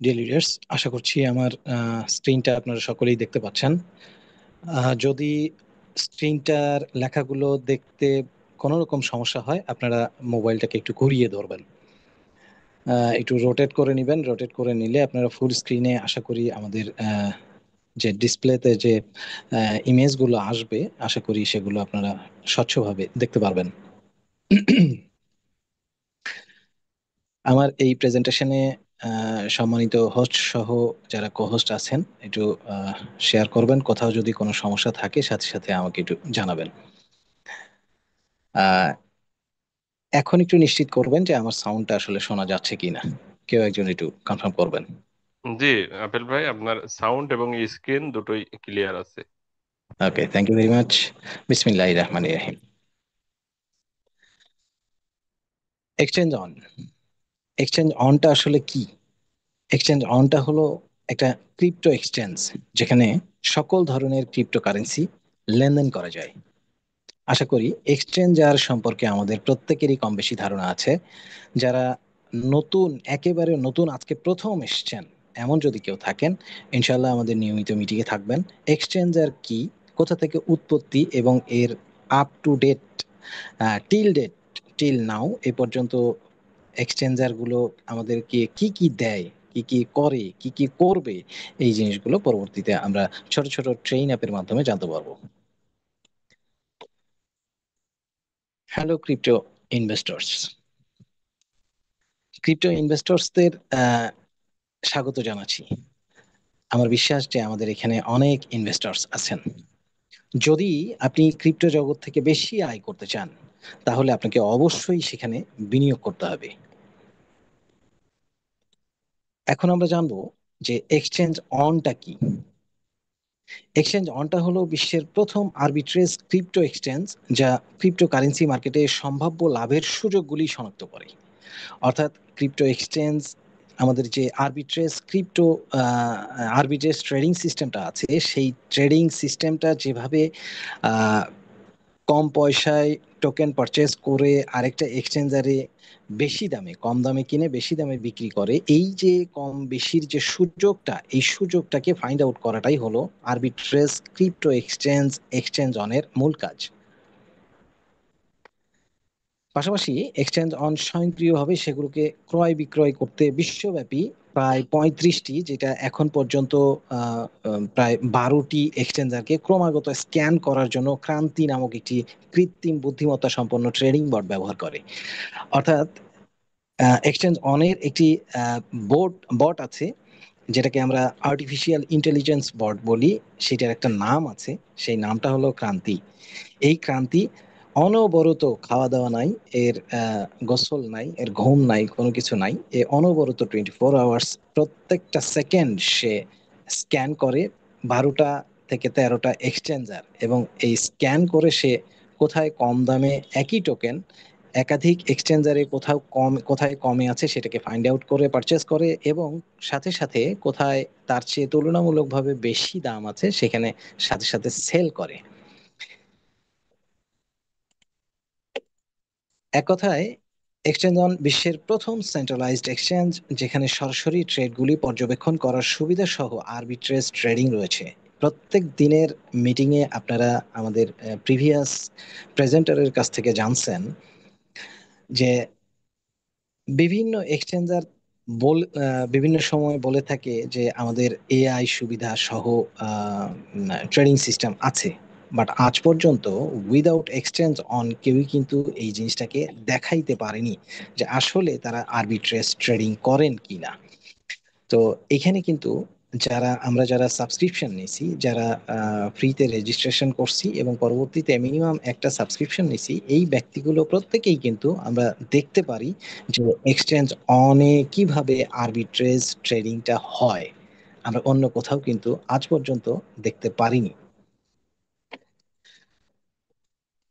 Deer leaders, আশা করছি আমার স্ক্রিনটা আপনারা সকলেই দেখতে পাচ্ছেন। যদি স্ক্রিনটার লেখাগুলো দেখতে কোনো রকম সমস্যা হয়, আপনারা মোবাইলটাকে একটু ঘুরিয়ে ধরবেন, একটু রোটেট করে নেবেন। রোটেট করে নিলে আপনারা ফুল স্ক্রিনে আশা করি আমাদের যে ডিসপ্লেতে যে ইমেজগুলো আসবে, আশা করি সেগুলো আপনারা স্বচ্ছভাবে দেখতে পারবেন। আমার এই প্রেজেন্টেশনে সম্মানিত হোস্ট সহ যারা কো-হোস্ট আছেন, একটু শেয়ার করবেন। কোথাও যদি কোনো সমস্যা থাকে, সাথে সাথে আমাকে একটু জানাবেন। আহ, এখন একটু নিশ্চিত করবেন যে আমার সাউন্ডটা আসলে শোনা যাচ্ছে কিনা। কেউ একজন একটু কনফার্ম করবেন। জি, আপেল ভাই, আপনার সাউন্ড এবং স্ক্রিন দুটোই ক্লিয়ার আছে। Okay, thank you very much. বিসমিল্লাহির রহমানির রহিম। Exchange on. এক্সচেঞ্জ অনটা আসলে কি? এক্সচেঞ্জ অনটা হলো একটা ক্রিপ্টো এক্সচেঞ্জ, যেখানে সকল ধরনের ক্রিপ্টো কারেন্সি লেনদেন করা যায়। আশা করি এক্সচেঞ্জার সম্পর্কে আমাদের প্রত্যেকেরই কম বেশি ধারণা আছে। যারা নতুন, একেবারে নতুন, আজকে প্রথম এসছেন এমন যদি কেউ থাকেন, ইনশাল্লাহ আমাদের নিয়মিত মিটিংয়ে থাকবেন। এক্সচেঞ্জার কি, কোথা থেকে উৎপত্তি, এবং এর up to date, till date, till now এ পর্যন্ত এক্সচেঞ্জার গুলো আমাদেরকে কি কি দেয়, কি কি করে, কি কি করবে, এই জিনিসগুলো পরবর্তীতে আমরা ছোট ছোট ট্রেইন অ্যাপের মাধ্যমে জানতে পারবো। Hello crypto investors. ক্রিপ্টো ইনভেস্টর্সদের স্বাগত জানাচ্ছি। আমার বিশ্বাস যে আমাদের এখানে অনেক ইনভেস্টর্স আছেন। যদি আপনি ক্রিপ্টো জগৎ থেকে বেশি আয় করতে চান, তাহলে আপনাকে অবশ্যই সেখানে বিনিয়োগ করতে হবে। এখন আমরা জানবো যে এক্সচেঞ্জ অনটা কি। এক্সচেঞ্জ অনটা হলো বিশ্বের প্রথম আরবিট্রেজ ক্রিপ্টো এক্সচেঞ্জ, যা ক্রিপ্টো কারেন্সি মার্কেটে সম্ভাব্য লাভের সুযোগগুলি শনাক্ত করে। অর্থাৎ ক্রিপ্টো এক্সচেঞ্জ, আমাদের যে আরবিট্রেজ ক্রিপ্টো আরবিট্রেজ ট্রেডিং সিস্টেমটা আছে, সেই ট্রেডিং সিস্টেমটা যেভাবে আহ, কম পয়সায় টোকেন পারচেজ করে আরেকটা এক্সচেঞ্জারে বেশি দামে, কম দামে কিনে বেশি দামে বিক্রি করে, এই যে কম বেশির যে সুযোগটা, এই সুযোগটাকে ফাইন্ড আউট করাটাই হলো আরবিট্রেজ ক্রিপ্টো এক্সচেঞ্জ, এক্সচেঞ্জ অনের মূল কাজ। পাশাপাশি এক্সচেঞ্জ অন স্বয়ংক্রিয়ভাবে সেগুলোকে ক্রয় বিক্রয় করতে বিশ্বব্যাপী প্রায় 35টি, যেটা এখন পর্যন্ত প্রায় 12টি এক্সচেঞ্জারকে ক্রমাগত স্ক্যান করার জন্য ক্রান্তি নামক একটি কৃত্রিম বুদ্ধিমত্তা সম্পন্ন ট্রেডিং বট ব্যবহার করে। অর্থাৎ এক্সচেঞ্জ অনের একটি বোট বট আছে, যেটাকে আমরা আর্টিফিশিয়াল ইন্টেলিজেন্স বট বলি। সেটার একটা নাম আছে, সেই নামটা হলো ক্রান্তি। এই ক্রান্তি অনবরত, খাওয়া দাওয়া নাই এর, গোসল নাই এর, ঘুম নাই, কোনো কিছু নাই, এ অনবরত 24 আওয়ার্স প্রত্যেকটা সেকেন্ড সে স্ক্যান করে 12টা থেকে 13টা এক্সচেঞ্জার, এবং এই স্ক্যান করে সে কোথায় কম দামে একই টোকেন একাধিক এক্সচেঞ্জারে কোথাও কম, কোথায় কমে আছে সেটাকে ফাইন্ড আউট করে পারচেস করে, এবং সাথে সাথে কোথায় তার চেয়ে তুলনামূলকভাবে বেশি দাম আছে সেখানে সাথে সাথে সেল করে। এক কথায় এক্সচেঞ্জ অন বিশ্বের প্রথম সেন্ট্রালাইজড এক্সচেঞ্জ, যেখানে সরাসরি ট্রেডগুলি পর্যবেক্ষণ করার সুবিধা সহ আরবিট্রেজ ট্রেডিং রয়েছে। প্রত্যেক দিনের মিটিংয়ে আপনারা আমাদের প্রিভিয়াস প্রেজেন্টারের কাছ থেকে জানছেন যে বিভিন্ন এক্সচেঞ্জার বিভিন্ন সময় বলে থাকে যে আমাদের এআই সুবিধা সহ ট্রেডিং সিস্টেম আছে। বাট আজ পর্যন্ত উইদাউট এক্সচেঞ্জ অন কেউই কিন্তু এই জিনিসটাকে দেখাইতে পারেনি যে আসলে তারা আরবিট্রেজ ট্রেডিং করেন কিনা। তো এখানে কিন্তু যারা সাবস্ক্রিপশন নিছি, যারা ফ্রিতে রেজিস্ট্রেশন করছি এবং পরবর্তীতে মিনিমাম একটা সাবস্ক্রিপশন নিছি, এই ব্যক্তিগুলো প্রত্যেকেই কিন্তু আমরা দেখতে পারি যে এক্সচেঞ্জ অনে কিভাবে আরবিট্রেজ ট্রেডিংটা হয়। আমরা অন্য কোথাও কিন্তু আজ পর্যন্ত দেখতে পারিনি।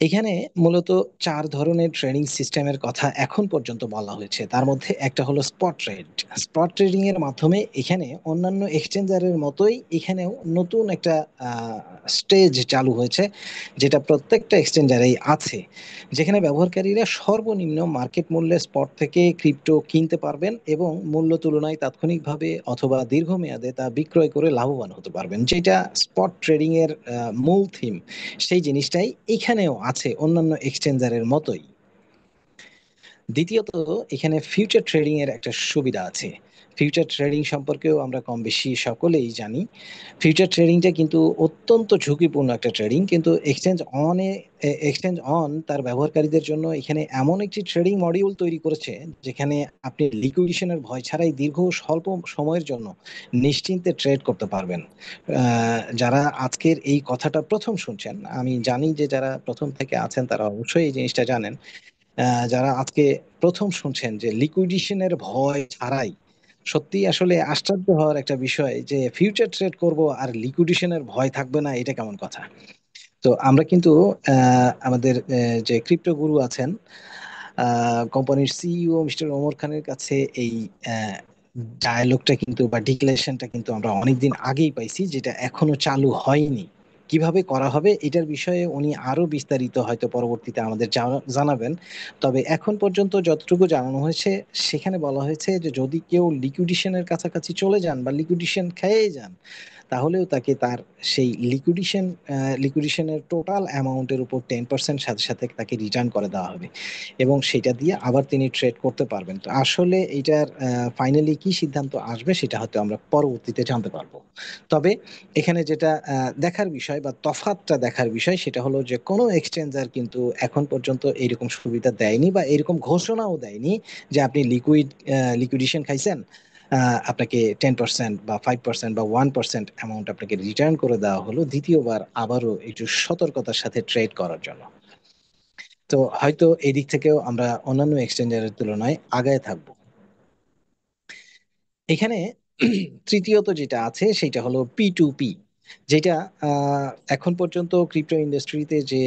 এখানে মূলত চার ধরনের ট্রেডিং সিস্টেমের কথা এখন পর্যন্ত বলা হয়েছে। তার মধ্যে একটা হলো স্পট ট্রেড। স্পট ট্রেডিং এর মাধ্যমে এখানে অন্যান্য এক্সচেঞ্জারের মতোই এখানেও নতুন একটা স্টেজ চালু হয়েছে, যেটা প্রত্যেকটা এক্সচেঞ্জারেই আছে, যেখানে ব্যবহারকারীরা সর্বনিম্ন মার্কেট মূল্যে স্পট থেকে ক্রিপ্টো কিনতে পারবেন এবং মূল্য তুলনায় তাৎক্ষণিকভাবে অথবা দীর্ঘমেয়াদে তা বিক্রয় করে লাভবান হতে পারবেন, যেটা স্পট ট্রেডিং এর মূল থিম। সেই জিনিসটাই এখানেও আছে অন্যান্য এক্সচেঞ্জারের মতোই। দ্বিতীয়ত, এখানে ফিউচার ট্রেডিং এর একটা সুবিধা আছে। ফিউচার ট্রেডিং সম্পর্কেও আমরা কম বেশি সকলেই জানি। ফিউচার ট্রেডিংটা কিন্তু অত্যন্ত ঝুঁকিপূর্ণ একটা ট্রেডিং, কিন্তু এক্সচেঞ্জ অন তার ব্যবহারকারীদের জন্য এখানে এমন একটি ট্রেডিং মডিউল তৈরি করেছে, যেখানে আপনি লিকুইডেশনের ভয় ছাড়াই দীর্ঘ স্বল্প সময়ের জন্য নিশ্চিন্তে ট্রেড করতে পারবেন। যারা আজকের এই কথাটা প্রথম শুনছেন, আমি জানি যে যারা প্রথম থেকে আছেন তারা অবশ্যই এই জিনিসটা জানেন। যারা আজকে প্রথম শুনছেন যে লিকুইডেশনের ভয় ছাড়াই, সত্যি আসলে আশ্চর্য হওয়ার একটা বিষয় যে ফিউচার ট্রেড করব আর লিকুইডেশনের ভয় থাকবে না, এটা কেমন কথা। তো আমরা কিন্তু আমাদের যে ক্রিপ্টো গুরু আছেন, কোম্পানির সিইও মিস্টার ওমর খানের কাছে এই ডায়ালগটা কিন্তু বা ডিক্লারেশনটা কিন্তু আমরা অনেকদিন আগেই পাইছি, যেটা এখনো চালু হয়নি। কিভাবে করা হবে এটার বিষয়ে উনি আরো বিস্তারিত হয়তো পরবর্তীতে আমাদের জানাবেন। তবে এখন পর্যন্ত যতটুকু জানানো হয়েছে, সেখানে বলা হয়েছে যে যদি কেউ লিকুইডেশনের কাছাকাছি চলে যান বা লিকুইডেশন খেয়ে যান, তাহলেও তাকে তার সেই লিকুইডেশনের টোটাল অ্যামাউন্টের উপর 10% সাথে সাথে তাকে রিটার্ন করে দেওয়া হবে, এবং সেটা দিয়ে আবার তিনি ট্রেড করতে পারবেন। তো আসলে এটার ফাইনালি কি সিদ্ধান্ত আসবে সেটা হয়তো আমরা পরবর্তীতে জানতে পারবো। তবে এখানে যেটা দেখার বিষয় বা তফাৎটা দেখার বিষয়, সেটা হলো যে কোনো এক্সচেঞ্জার কিন্তু এখন পর্যন্ত এইরকম সুবিধা দেয়নি বা এরকম ঘোষণাও দেয়নি যে আপনি লিকুইডেশন খাইছেন, আপনাকে 10% বা 5% বা 1% অ্যামাউন্ট আপনাকে রিটার্ন করে দেওয়া হলো দ্বিতীয়বার আবারও একটু সতর্কতার সাথে ট্রেড করার জন্য। তো হয়তো এই দিক থেকেও আমরা অন্যান্য এক্সচেঞ্জারের তুলনায় আগায় থাকবো। এখানে তৃতীয়ত যেটা আছে সেটা হলো পি টু পি, যেটা আহ, এখন পর্যন্ত ক্রিপ্টো ইন্ডাস্ট্রিতে যে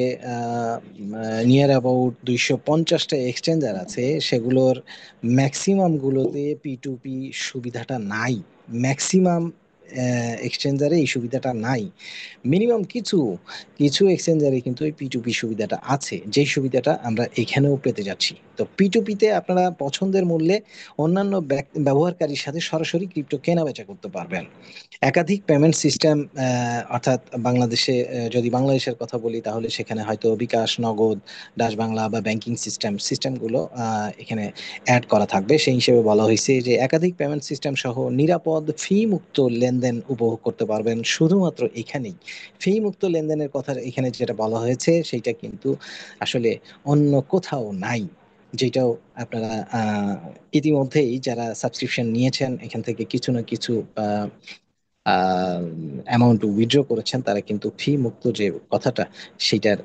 নিয়ার অ্যাবাউট 250টা এক্সচেঞ্জার আছে, সেগুলোর ম্যাক্সিমাম গুলোতে পি টু পি সুবিধাটা নাই। ম্যাক্সিমাম এক্সচেঞ্জারে এই সুবিধাটা নাই। মিনিমাম কিছু কিছু এক্সচেঞ্জারে কিন্তু এই পি2পি সুবিধাটা আছে, যেই সুবিধাটা আমরা এখানেও পেতে যাচ্ছি। তো পি2পিতে আপনারা পছন্দের মূল্যে অন্যান্য ব্যবহারকারীর সাথে সরাসরি ক্রিপ্টো কেনা বেচা করতে পারবেন। একাধিক পেমেন্ট সিস্টেম, অর্থাৎ বাংলাদেশে, যদি বাংলাদেশের কথা বলি তাহলে সেখানে হয়তো বিকাশ, নগদ, ডাচ বাংলা বা ব্যাংকিং সিস্টেমগুলো এখানে অ্যাড করা থাকবে। সেই হিসেবে বলা হয়েছে যে একাধিক পেমেন্ট সিস্টেম সহ নিরাপদ ফি মুক্ত লেনদেন উপভোগ করতে পারবেন শুধুমাত্র এখানেই। ফি মুক্ত লেনদেনের কথা এখানে যেটা বলা হয়েছে সেটা কিন্তু আসলে অন্য কোথাও নাই, যেটাও আপনারা ইতিমধ্যেই যারা সাবস্ক্রিপশন নিয়েছেন এখান থেকে কিছু না কিছু অ্যামাউন্ট উইথড্র করেছেন, তারা কিন্তু ফি মুক্ত যে কথাটা সেটার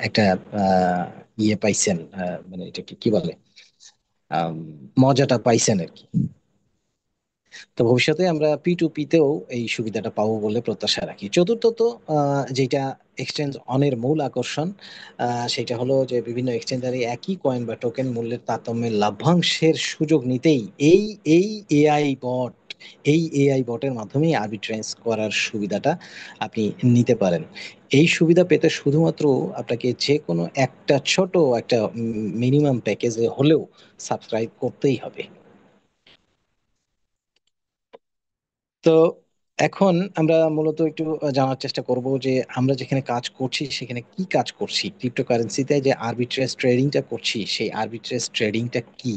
একটা ইয়ে পাইছেন, মানে এটাকে কি বলে, আম, মজাটা পাইছেন আর কি। তো ভবিষ্যতে আমরা পি2পিতেও এই সুবিধাটা পাবো বলে প্রত্যাশা রাখি। চতুর্থত, যেটা এক্সচেঞ্জ অনের মূল আকর্ষণ, সেটা হলো যে বিভিন্ন এক্সচেঞ্জারে একই কয়েন বা টোকেন মূল্যের তারতম্যের লাভ্যাংশের সুযোগ নিতেই এই এই এআই বট এআই বটের মাধ্যমে আর্বিট্রেজ করার সুবিধাটা আপনি নিতে পারেন। এই সুবিধা পেতে শুধুমাত্র আপনাকে যে কোনো একটা ছোট একটা মিনিমাম প্যাকেজে হলেও সাবস্ক্রাইব করতেই হবে। তো এখন আমরা মূলত একটু জানার চেষ্টা করব যে আমরা যেখানে কাজ করছি সেখানে কি কাজ করছি, ক্রিপ্টোকারেন্সিতে যে আরবিট্রেজ ট্রেডিংটা করছি সেই আরবিট্রেজ ট্রেডিংটা কি।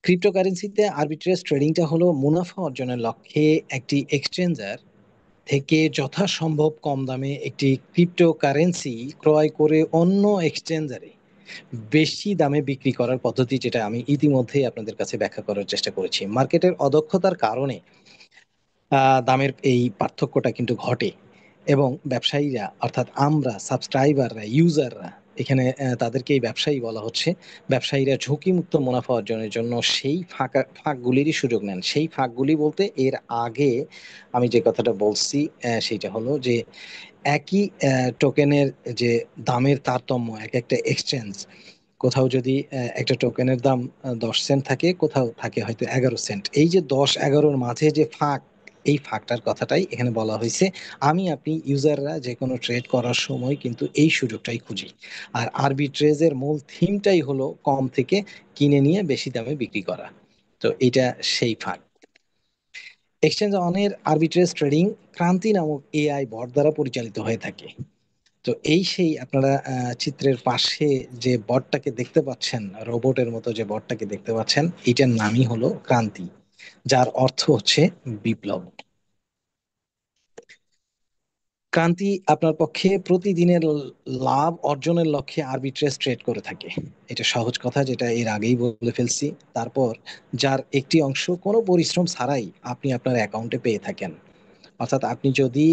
ক্রিপ্টোকারেন্সিতে আরবিট্রেজ ট্রেডিংটা হলো মুনাফা অর্জনের লক্ষ্যে একটি এক্সচেঞ্জার থেকে যথাসম্ভব কম দামে একটি ক্রিপ্টোকারেন্সি ক্রয় করে অন্য এক্সচেঞ্জারে বেশি দামে বিক্রি করার পদ্ধতি, যেটা আমি ইতিমধ্যেই আপনাদের কাছে ব্যাখ্যা করার চেষ্টা করেছি। মার্কেটের অদক্ষতার কারণে দামের এই পার্থক্যটা কিন্তু ঘটে, এবং ব্যবসায়ীরা অর্থাৎ আমরা সাবস্ক্রাইবাররা ইউজাররা এখানে তাদেরকে এই ব্যবসায়ী বলা হচ্ছে। ব্যবসায়ীরা ঝুঁকিমুক্ত মুনাফা অর্জনের জন্য সেই ফাঁকগুলিরই সুযোগ নেন। সেই ফাঁকগুলি বলতে এর আগে আমি যে কথাটা বলছি সেইটা হলো যে একই টোকেনের যে দামের তারতম্য, এক একটা এক্সচেঞ্জ, কোথাও যদি একটা টোকেনের দাম 10 সেন্ট থাকে, কোথাও থাকে হয়তো 11 সেন্ট, এই যে 10-11-র মাঝে যে ফাঁক, এই ফাঁকটার কথাটাই এখানে বলা হয়েছে। আপনি ইউজাররা যে কোনো ট্রেড করার সময় কিন্তু এই সুযোগটাই খুঁজি। আর আরবিট্রেজের মূল থিমটাই হলো কম থেকে কিনে নিয়ে বেশি দামে বিক্রি করা। তো এটা সেই ফাঁক। এক্সচেঞ্জ অনের আরবিট্রেজ ট্রেডিং ক্রান্তি নামক এআই বট দ্বারা পরিচালিত হয়ে থাকে। তো এই সেই আপনারা চিত্রের পাশে যে বটটাকে দেখতে পাচ্ছেন, রোবটের মতো যে বটটাকে দেখতে পাচ্ছেন, এটার নামই হলো ক্রান্তি, যার অর্থ হচ্ছে বিপ্লব। ক্রান্তি আপনার পক্ষে প্রতিদিনের লাভ অর্জনের লক্ষ্যে আরবিট্রেজ ট্রেড করে থাকে। এটা সহজ কথা, যেটা এর আগেই বলে ফেলছি। তারপর যার একটি অংশ কোনো পরিশ্রম ছাড়াই আপনি আপনার অ্যাকাউন্টে পেয়ে থাকেন। অর্থাৎ আপনি যদি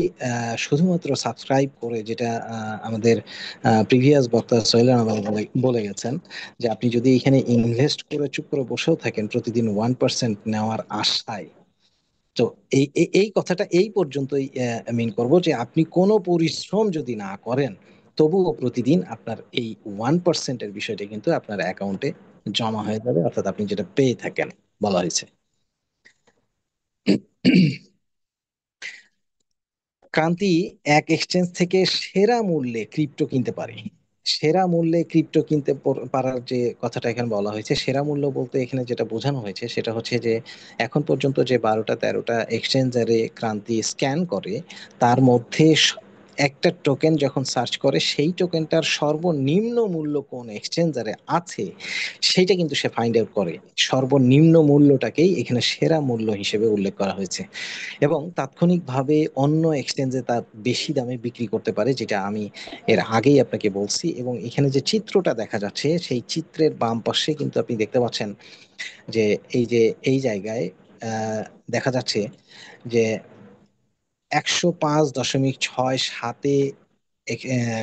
শুধুমাত্র সাবস্ক্রাইব করে, যেটা আমাদের প্রিভিয়াস বক্তা সোহেল রানা ভাই বলে গেছেন, যে আপনি যদি এখানে ইনভেস্ট করে চুপ করে বসেও থাকেন প্রতিদিন 1% নেওয়ার আশায়, তো এই কথাটা এই পর্যন্তই মিন করব, যে আপনি কোনো পরিশ্রম যদি না করেন, তবুও প্রতিদিন আপনার এই 1%-এর বিষয়টা কিন্তু আপনার অ্যাকাউন্টে জমা হয়ে যাবে, অর্থাৎ আপনি যেটা পেয়ে থাকেন, বলা হয়েছে। ক্রান্তি এক এক্সচেঞ্জ থেকে সেরা মূল্যে ক্রিপ্টো কিনতে পারে। সেরা মূল্যে ক্রিপ্টো কিনতে পারার যে কথাটা এখানে বলা হয়েছে, সেরা মূল্য বলতে এখানে যেটা বোঝানো হয়েছে সেটা হচ্ছে যে এখন পর্যন্ত যে 12টা 13টা এক্সচেঞ্জারে ক্রান্তি স্ক্যান করে, তার মধ্যে একটা টোকেন যখন সার্চ করে, সেই টোকেনটার সর্বনিম্ন মূল্য কোন এক্সচেঞ্জারে আছে সেইটা কিন্তু সে ফাইন্ড আউট করে। সর্বনিম্ন মূল্যটাকেই এখানে সেরা মূল্য হিসেবে উল্লেখ করা হয়েছে, এবং তাৎক্ষণিকভাবে অন্য এক্সচেঞ্জে তার বেশি দামে বিক্রি করতে পারে, যেটা আমি এর আগেই আপনাকে বলছি। এবং এখানে যে চিত্রটা দেখা যাচ্ছে, সেই চিত্রের বাম পাশে কিন্তু আপনি দেখতে পাচ্ছেন যে এই যে এই জায়গায় আহ, দেখা যাচ্ছে যে 105.67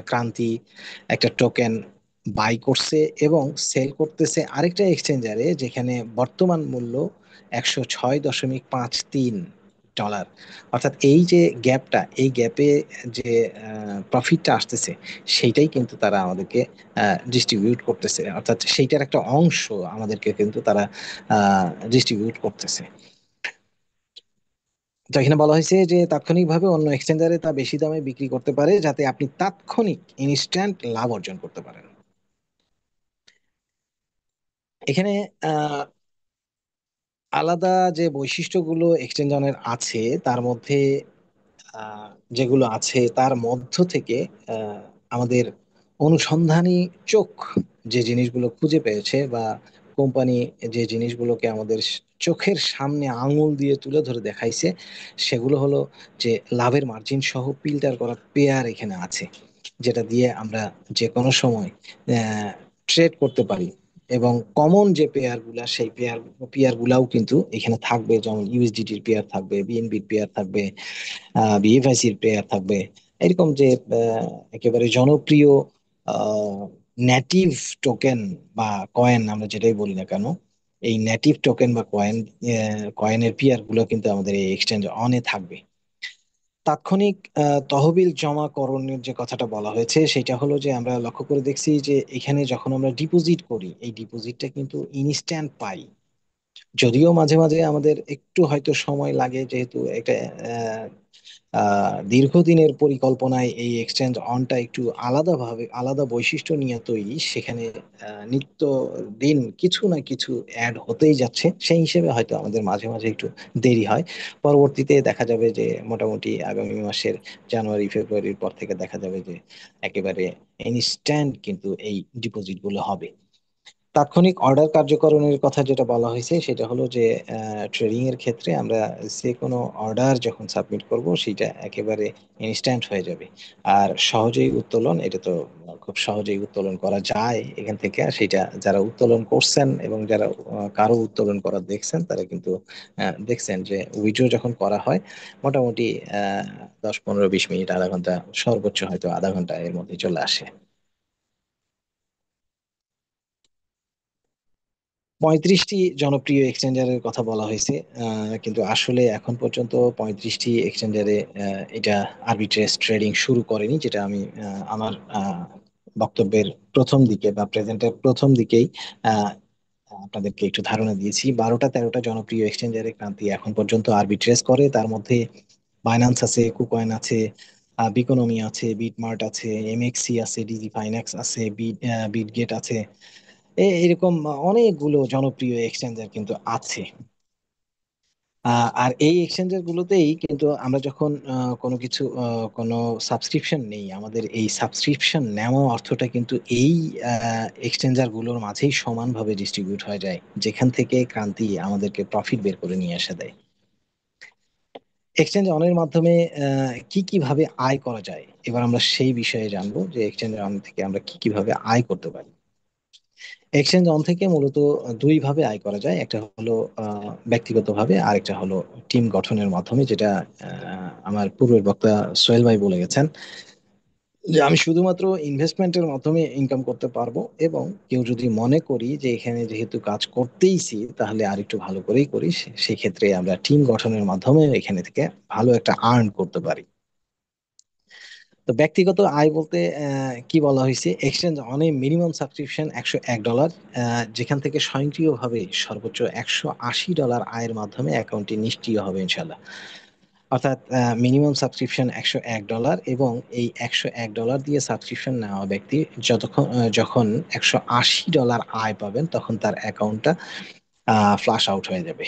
ক্রান্তি একটা টোকেন বাই করছে এবং সেল করতেছে আরেকটা এক্সচেঞ্জারে, যেখানে বর্তমান মূল্য 106.53 ডলার। অর্থাৎ এই যে গ্যাপটা, এই গ্যাপে যে প্রফিটটা আসতেছে, সেইটাই কিন্তু তারা আমাদেরকে ডিস্ট্রিবিউট করতেছে, অর্থাৎ সেইটার একটা অংশ আমাদেরকে কিন্তু তারা ডিস্ট্রিবিউট করতেছে। তো এখানে বলা হয়েছে যে তাৎক্ষণিকভাবে অন্য এক্সচেঞ্জারে তা বেশি দামে বিক্রি করতে পারে, যাতে আপনি তাৎক্ষণিক ইনস্ট্যান্ট লাভ অর্জন করতে পারেন। এখানে আহ, আলাদা যে বৈশিষ্ট্যগুলো এক্সচেঞ্জনের আছে, তার মধ্যে আহ, যেগুলো আছে তার মধ্য থেকে আহ, আমাদের অনুসন্ধানী চোখ যে জিনিসগুলো খুঁজে পেয়েছে, বা কোম্পানি যে জিনিসগুলোকে আমাদের চোখের সামনে আঙুল দিয়ে তুলে ধরে দেখাইছে, সেগুলো হলো যে লাভের মার্জিন সহ ফিল্টার করা পেয়ার এখানে আছে, যেটা দিয়ে আমরা যে কোনো সময় ট্রেড করতে পারি। এবং কমন যে পেয়ার গুলা, সেই পেয়ার গুলাও কিন্তু এখানে থাকবে, যেমন ইউএসডিটির পেয়ার থাকবে, বিএনবির পেয়ার থাকবে, বিএফআইসির প্লেয়ার থাকবে। এরকম যে একেবারে জনপ্রিয় নেটিভ টোকেন বা কয়েন, আমরা যেটাই বলি না কেন, এই নেটিভ টোকেন বা কয়েনের পেয়ার গুলো কিন্তু আমাদের এই এক্সচেঞ্জ অনে থাকবে। তাৎক্ষণিক তহবিল জমাকরণের যে কথাটা বলা হয়েছে, সেটা হলো যে আমরা লক্ষ্য করে দেখছি যে এখানে যখন আমরা ডিপোজিট করি, এই ডিপোজিটটা কিন্তু ইনস্ট্যান্ট পাই। যদিও মাঝে মাঝে আমাদের একটু হয়তো সময় লাগে, যেহেতু একটা দীর্ঘদিনের পরিকল্পনায় এই এক্সচেঞ্জ অনটা একটু আলাদা বৈশিষ্ট্য নিয়ে তৈরি, সেখানে নিত্য দিন কিছু না কিছু অ্যাড হতেই যাচ্ছে, সেই হিসেবে হয়তো আমাদের মাঝে মাঝে একটু দেরি হয়। পরবর্তীতে দেখা যাবে যে মোটামুটি আগামী মাসের জানুয়ারি ফেব্রুয়ারির পর থেকে দেখা যাবে যে একেবারে ইনস্ট্যান্ট কিন্তু এই ডিপোজিট গুলো হবে। তাৎক্ষণিক অর্ডার কার্যকরণের কথা যেটা বলা হয়েছে, সেটা হলো যে ট্রেডিং এর ক্ষেত্রে আমরা যে কোনো অর্ডার যখন সাবমিট করব, সেটা একেবারে ইনস্ট্যান্ট হয়ে যাবে। আর সহজেই উত্তোলন, এটা তো খুব সহজেই উত্তোলন করা যায় এখান থেকে। আর সেটা যারা উত্তোলন করছেন এবং যারা কারো উত্তোলন করা দেখছেন, তারা কিন্তু দেখছেন যে উইথড্র যখন করা হয়, মোটামুটি 10-15-20 মিনিট, আধা ঘন্টা, সর্বোচ্চ হয়তো আধা ঘন্টা এর মধ্যে চলে আসে। 35টি জনপ্রিয় এক্সচেঞ্জারের কথা বলা হয়েছে, কিন্তু আসলে এখন পর্যন্ত 35টি এক্সচেঞ্জারে এটা আরবিট্রেজ ট্রেডিং শুরু করেনি, যেটা আমি আমার বক্তব্যের প্রথম দিকে বা প্রেজেন্টের প্রথম দিকেই আহ, আপনাদেরকে একটু ধারণা দিয়েছি। 12টা 13টা জনপ্রিয় এক্সচেঞ্জারে ক্রান্তি এখন পর্যন্ত আরবিট্রেজ করে। তার মধ্যে বাইন্যান্স আছে, কুকয়েন আছে, বিকোনমি আছে, বিটমার্ট আছে, এমএক্সি আছে, ডিজি ফাইন্যাক্স আছে, বিটগেট আছে। এরকম অনেকগুলো জনপ্রিয় এক্সচেঞ্জার কিন্তু আছে। আর এই এক্সচেঞ্জার গুলোতেই কিন্তু আমরা যখন কোনো সাবস্ক্রিপশন নেই, আমাদের এই সাবস্ক্রিপশন নেওয়া অর্থটা কিন্তু এই এক্সচেঞ্জার গুলোর মাঝেই সমানভাবে ডিস্ট্রিবিউট হয়ে যায়, যেখান থেকে ক্রান্তি আমাদেরকে প্রফিট বের করে নিয়ে এসে দেয়। এক্সচেঞ্জ অনের মাধ্যমে কি কিভাবে আয় করা যায়, এবার আমরা সেই বিষয়ে জানবো যে এক্সচেঞ্জ অন থেকে আমরা কি কিভাবে আয় করতে পারি। এক্সচেঞ্জ অন থেকে মূলত দুই ভাবে আয় করা যায়। একটা হলো ব্যক্তিগতভাবে, আরেকটা হলো টিম গঠনের মাধ্যমে, যেটা আমার পূর্বের বক্তা সোহেল ভাই বলে গেছেন যে আমি শুধুমাত্র ইনভেস্টমেন্টের মাধ্যমে ইনকাম করতে পারবো, এবং কেউ যদি মনে করি যে এখানে যেহেতু কাজ করতেইছি তাহলে আরেকটু ভালো করেই করি, সেই ক্ষেত্রে আমরা টিম গঠনের মাধ্যমে এখানে থেকে ভালো একটা আর্ন করতে পারি। তো ব্যক্তিগত আয় বলতে কি বলা হয়েছে, এক্সচেঞ্জ অনে মিনিমাম সাবস্ক্রিপশন $101, যেখান থেকে স্বয়ংক্রিয়ভাবে সর্বোচ্চ $180 আয়ের মাধ্যমে অ্যাকাউন্টটি নিষ্ক্রিয় হবে ইনশাল্লাহ। অর্থাৎ মিনিমাম সাবস্ক্রিপশন $101, এবং এই $101 দিয়ে সাবস্ক্রিপশন নেওয়া ব্যক্তি যখন $180 আয় পাবেন তখন তার অ্যাকাউন্টটা ফ্লাশ আউট হয়ে যাবে,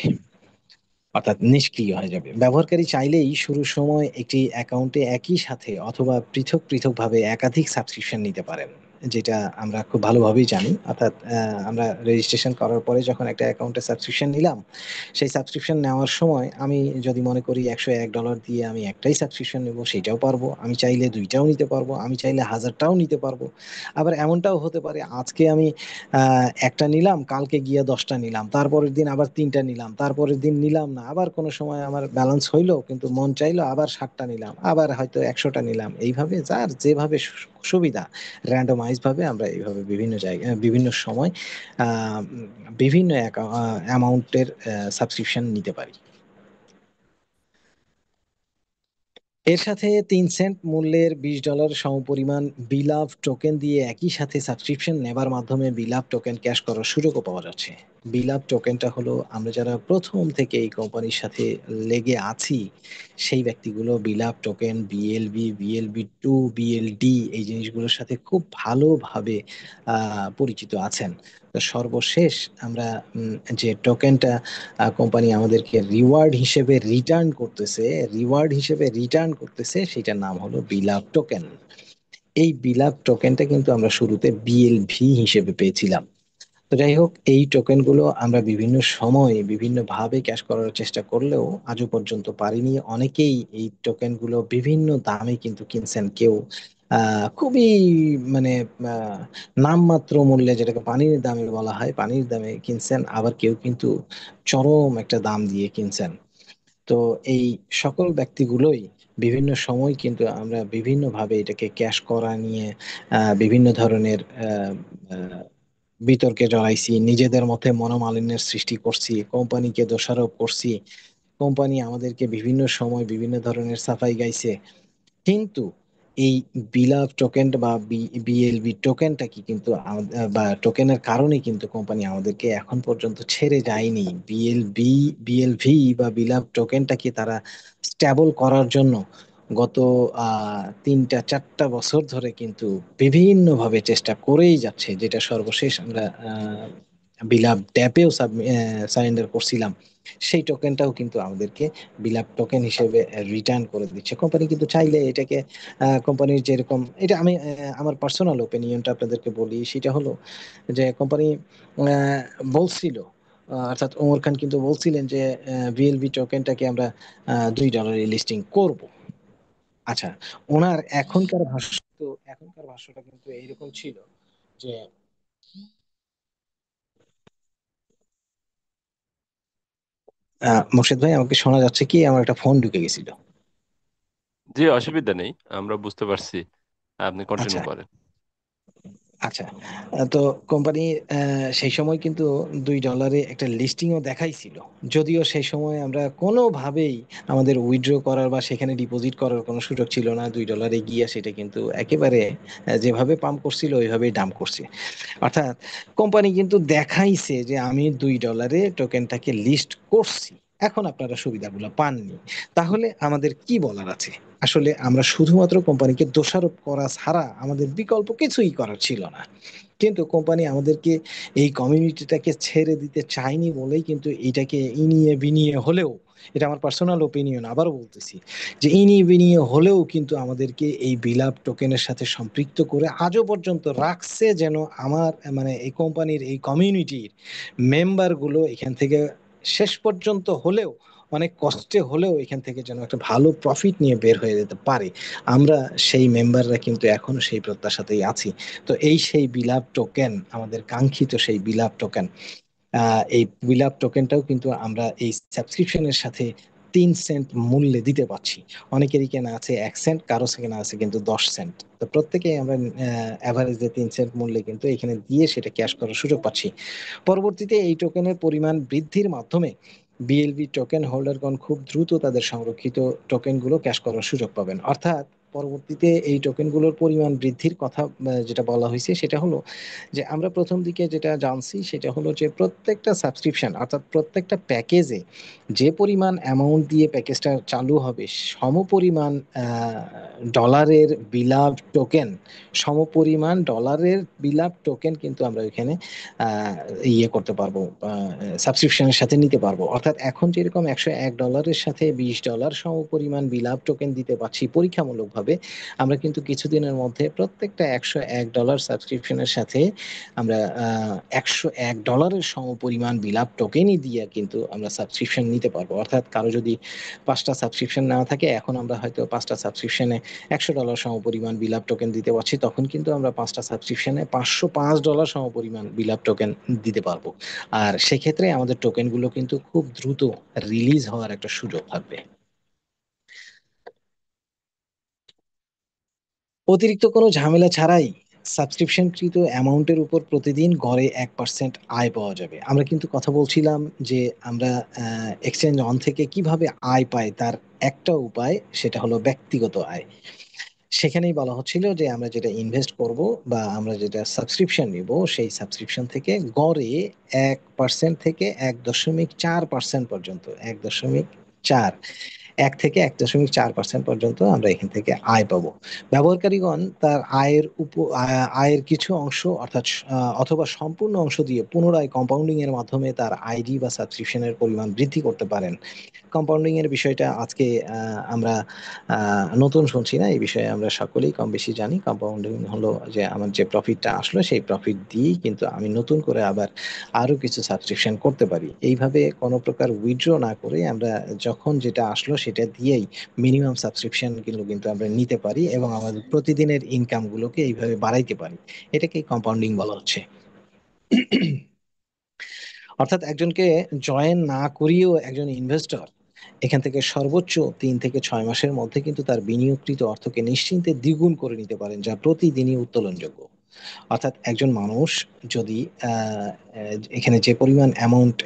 অর্থাৎ নিষ্ক্রিয় হয়ে যাবে। ব্যবহারকারী চাইলেই শুরুর সময় একটি অ্যাকাউন্টে একই সাথে অথবা পৃথক পৃথকভাবে একাধিক সাবস্ক্রিপশন নিতে পারেন, যেটা আমরা খুব ভালোভাবেই জানি। অর্থাৎ আমরা রেজিস্ট্রেশন করার পরে যখন একটা অ্যাকাউন্টে সাবস্ক্রিপশন নিলাম, সেই সাবস্ক্রিপশন নেওয়ার সময় আমি যদি মনে করি $101 দিয়ে আমি একটাই সাবস্ক্রিপশন নেব, সেটাও পারবো। আমি চাইলে দুইটাও নিতে পারবো, আমি চাইলে হাজারটাও নিতে পারবো। আবার এমনটাও হতে পারে আজকে আমি একটা নিলাম, কালকে গিয়ে 10টা নিলাম, তারপরের দিন আবার 3টা নিলাম, তারপরের দিন নিলাম না, আবার কোনো সময় আমার ব্যালেন্স হইলো কিন্তু মন চাইলো আবার 60টা নিলাম, আবার হয়তো 100টা নিলাম। এইভাবে যার যেভাবে সুবিধা, র্যান্ডমাইজ ভাবে আমরা এইভাবে বিভিন্ন জায়গায় বিভিন্ন সময় আহ, বিভিন্ন অ্যামাউন্টের সাবস্ক্রিপশন নিতে পারি। এর সাথে 3 সেন্ট মূল্যের $20 সমপরিমাণ বিলাভ টোকেন দিয়ে একই সাথে সাবস্ক্রিপশন নেবার মাধ্যমে বিলাভ টোকেন ক্যাশ করার সুযোগও পাওয়া যাচ্ছে। বিলাভ টোকেনটা হলো আমরা যারা প্রথম থেকে এই কোম্পানির সাথে লেগে আছি, সেই ব্যক্তিগুলো বিলাভ টোকেন, বিএলবি, বিএলবি 2, বিএলডি, এই জিনিসগুলোর সাথে খুব ভালোভাবে পরিচিত আছেন। তো সর্বশেষ আমরা যে টোকেনটা কোম্পানি আমাদেরকে রিওয়ার্ড হিসেবে রিটার্ন করতেছে, সেটার নাম হলো বিলাভ টোকেন। এই বিলাভ টোকেনটা কিন্তু আমরা শুরুতে বিএলভি হিসেবে পেয়েছিলাম। তো যাই হোক, এই টোকেনগুলো আমরা বিভিন্ন সময় বিভিন্ন ভাবে ক্যাশ করার চেষ্টা করলেও আজও পর্যন্ত পারিনি। অনেকেই এই টোকেনগুলো বিভিন্ন দামে কিন্তু কিনছেন। কেউ খুবই মানে আহ, নামমাত্র মূল্যে, যেটাকে পানির দামে বলা হয়, পানির দামে কিনছেন, আবার কেউ কিন্তু চরম একটা দাম দিয়ে কিনছেন। তো এই সকল ব্যক্তিগুলোই বিভিন্ন সময় কিন্তু আমরা বিভিন্নভাবে এটাকে ক্যাশ করা নিয়ে বিভিন্ন ধরনের আহ, বিতর্কে জড়াইছি, নিজেদের মধ্যে মনোমালিন্যের সৃষ্টি করছি, কোম্পানিকে দোষারোপ করছি, কোম্পানি আমাদেরকে বিভিন্ন সময় বিভিন্ন ধরনের সাফাই গাইছে। কিন্তু এই বিলাভ টোকেন বা বিএলবি টোকেনটা কি কিন্তু বা টোকেনের কারণে কিন্তু কোম্পানি আমাদেরকে এখন পর্যন্ত ছেড়ে যায়নি। বিএলভি বা বিলাভ টোকেনটা কি তারা স্ট্যাবল করার জন্য গত 3টা 4টা বছর ধরে কিন্তু বিভিন্নভাবে চেষ্টা করেই যাচ্ছে, যেটা সর্বশেষ আমরা বিলাভ ট্যাপেও সারেন্ডার করছিলাম। সেই টোকেনটাও কিন্তু আমাদেরকে বিলাভ টোকেন হিসেবে রিটার্ন করে দিচ্ছে কোম্পানি। কিন্তু চাইলে এটাকে কোম্পানির যেরকম, এটা আমি আমার পার্সোনাল ওপিনিয়নটা আপনাদেরকে বলি, সেটা হলো যে কোম্পানি বলছিল, অর্থাৎ ওমর খান কিন্তু বলছিলেন যে বিএলবি টোকেনটাকে আমরা $2 লিস্টিং করব। আচ্ছা, ওনার এখনকার ভাষ্যটা কিন্তু এইরকম ছিল যে মোর্শেদ ভাই, আমাকে শোনা যাচ্ছে কি? আমার একটা ফোন ঢুকে গেছিল। জি, অসুবিধা নেই, আমরা বুঝতে পারছি। আপনি কন্টিনিউ আচ্ছা, করেন। আচ্ছা, তো কোম্পানি সেই সময় কিন্তু $2 একটা লিস্টিংও দেখাইছিল। যদিও সেই সময় আমরা কোনোভাবেই আমাদের উইথড্র করার বা সেখানে ডিপোজিট করার কোনো সুযোগ ছিল না। $2 গিয়ে সেটা কিন্তু একেবারে যেভাবে পাম্প করছিল ওইভাবেই ডাম্প করছে। অর্থাৎ কোম্পানি কিন্তু দেখাইছে যে আমি $2 টোকেনটাকে লিস্ট করছি। এখন আপনারা সুবিধাগুলো পাননি, তাহলে আমাদের কি বলার আছে? আসলে আমরা শুধুমাত্র কোম্পানিকে দোষারোপ করা ছাড়া আমাদের বিকল্প কিছুই করার ছিল না। কিন্তু কোম্পানি আমাদেরকে এই কমিউনিটিটাকে ছেড়ে দিতে চায়নি বলেই কিন্তু এটাকে ইনিয়ে বিনিয়ে হলেও, এটা আমার পার্সোনাল ওপিনিয়ন, আবারও বলতেছি, যে ইনিয়ে বিনিয়ে হলেও কিন্তু আমাদেরকে এই বিলাপ টোকেনের সাথে সম্পৃক্ত করে আজও পর্যন্ত রাখছে, যেন আমার মানে এই কোম্পানির এই কমিউনিটির মেম্বারগুলো এখান থেকে শেষ পর্যন্ত হলেও, অনেক কষ্টে হলেও এখান থেকে যেন একটা ভালো প্রফিট নিয়ে বের হয়ে যেতে পারে। আমরা সেই মেম্বাররা কিন্তু এখনো সেই প্রত্যাশাতেই আছি। তো এই সেই বিলাপ টোকেন, আমাদের কাঙ্ক্ষিত সেই বিলাপ টোকেন, এই বিলাপ টোকেনটাও কিন্তু আমরা এই সাবস্ক্রিপশনের সাথে 3 সেন্ট মূল্যে দিতে পারছি। অনেকেরই কেনা আছে 1 সেন্ট, কারো কেনা আছে কিন্তু 10 সেন্ট। তো প্রত্যেকেই আমরা অ্যাভারেজে 3 সেন্ট মূল্যে কিন্তু এখানে দিয়ে সেটা ক্যাশ করার সুযোগ পাচ্ছি। পরবর্তীতে এই টোকেনের পরিমাণ বৃদ্ধির মাধ্যমে বিএলবি টোকেন হোল্ডারগণ খুব দ্রুত তাদের সংরক্ষিত টোকেনগুলো ক্যাশ করার সুযোগ পাবেন। অর্থাৎ পরবর্তীতে এই টোকেনগুলোর পরিমাণ বৃদ্ধির কথা যেটা বলা হয়েছে সেটা হলো যে আমরা প্রথম দিকে যেটা জানছি সেটা হলো যে প্রত্যেকটা সাবস্ক্রিপশন অর্থাৎ প্রত্যেকটা প্যাকেজে যে পরিমাণ অ্যামাউন্ট দিয়ে প্যাকেজটা চালু হবে, সমপরিমাণ ডলারের বিলাভ টোকেন, সমপরিমাণ ডলারের বিলাভ টোকেন কিন্তু আমরা এখানে আহ, ইয়ে করতে পারবো, সাবস্ক্রিপশনের সাথে নিতে পারবো। অর্থাৎ এখন যেরকম $101 সাথে $20 সমপরিমাণ বিলাভ টোকেন দিতে পারছি পরীক্ষামূলকভাবে, আমরা কিন্তু কিছুদিনের মধ্যে প্রত্যেকটা $101 সাবস্ক্রিপশনের সাথে আমরা $101 সমপরিমাণ বিলাভ টোকেনই দিয়ে কিন্তু আমরা সাবস্ক্রিপশন নিতে পারবো। অর্থাৎ কারো যদি 5টা সাবস্ক্রিপশন না থাকে, এখন আমরা হয়তো 5টা সাবস্ক্রিপশনে $100 সমপরিমাণ বিলাভ টোকেন দিতে পারছি, তখন কিন্তু আমরা 5টা সাবস্ক্রিপশনে $505 সমপরিমাণ বিলাভ টোকেন দিতে পারবো। আর সেক্ষেত্রে আমাদের টোকেনগুলো কিন্তু খুব দ্রুত রিলিজ হওয়ার একটা সুযোগ থাকবে। অতিরিক্ত কোনো ঝামেলা ছাড়াই সাবস্ক্রিপশনকৃত অ্যামাউন্টের উপর প্রতিদিন গড়ে 1% আয় পাওয়া যাবে। আমরা কিন্তু কথা বলছিলাম যে আমরা এক্সচেঞ্জ অন থেকে কিভাবে আয় পাই, তার একটা উপায় সেটা হলো ব্যক্তিগত আয়। সেখানেই বলা হচ্ছিল যে আমরা যেটা ইনভেস্ট করব বা আমরা যেটা সাবস্ক্রিপশন নিব, সেই সাবস্ক্রিপশন থেকে গড়ে 1% থেকে 1.4% পর্যন্ত, 1.4, 1 থেকে 1.4% পর্যন্ত আমরা এখান থেকে আয় পাবো। ব্যবহারকারীগণ তার আয়ের কিছু অংশ অর্থাৎ অথবা সম্পূর্ণ অংশ দিয়ে পুনরায় কম্পাউন্ডিং এর মাধ্যমে তার আইডি বা সাবস্ক্রিপশনের পরিমাণ বৃদ্ধি করতে পারেন। কম্পাউন্ডিং এর বিষয়টা আজকে আমরা নতুন শুনছি না, এই বিষয়ে আমরা সকলেই কম বেশি জানি। কম্পাউন্ডিং হলো যে আমার যে প্রফিটটা আসলো সেই প্রফিট দিয়েই কিন্তু আমি নতুন করে আবার আরো কিছু সাবস্ক্রিপশন করতে পারি। এইভাবে কোনো প্রকার উইথড্র না করে আমরা যখন যেটা আসলো সেটা দিয়েই মিনিমাম সাবস্ক্রিপশন কিন্তু আমরা নিতে পারি এবং আমাদের প্রতিদিনের ইনকাম গুলোকে এইভাবে বাড়াইতে পারি। এটাকেই কম্পাউন্ডিং বলা হচ্ছে। অর্থাৎ একজনকে জয়েন না করিয়েও একজন ইনভেস্টর এখান থেকে সর্বোচ্চ 3 থেকে 6 মাসের মধ্যে কিন্তু তার বিনিয়োগকৃত অর্থকে নিশ্চিন্তে দ্বিগুণ করে নিতে পারেন, যা প্রতিদিনই উত্তোলনযোগ্য। অর্থাৎ একজন মানুষ যদি আহ, এখানে যে পরিমাণ অ্যামাউন্ট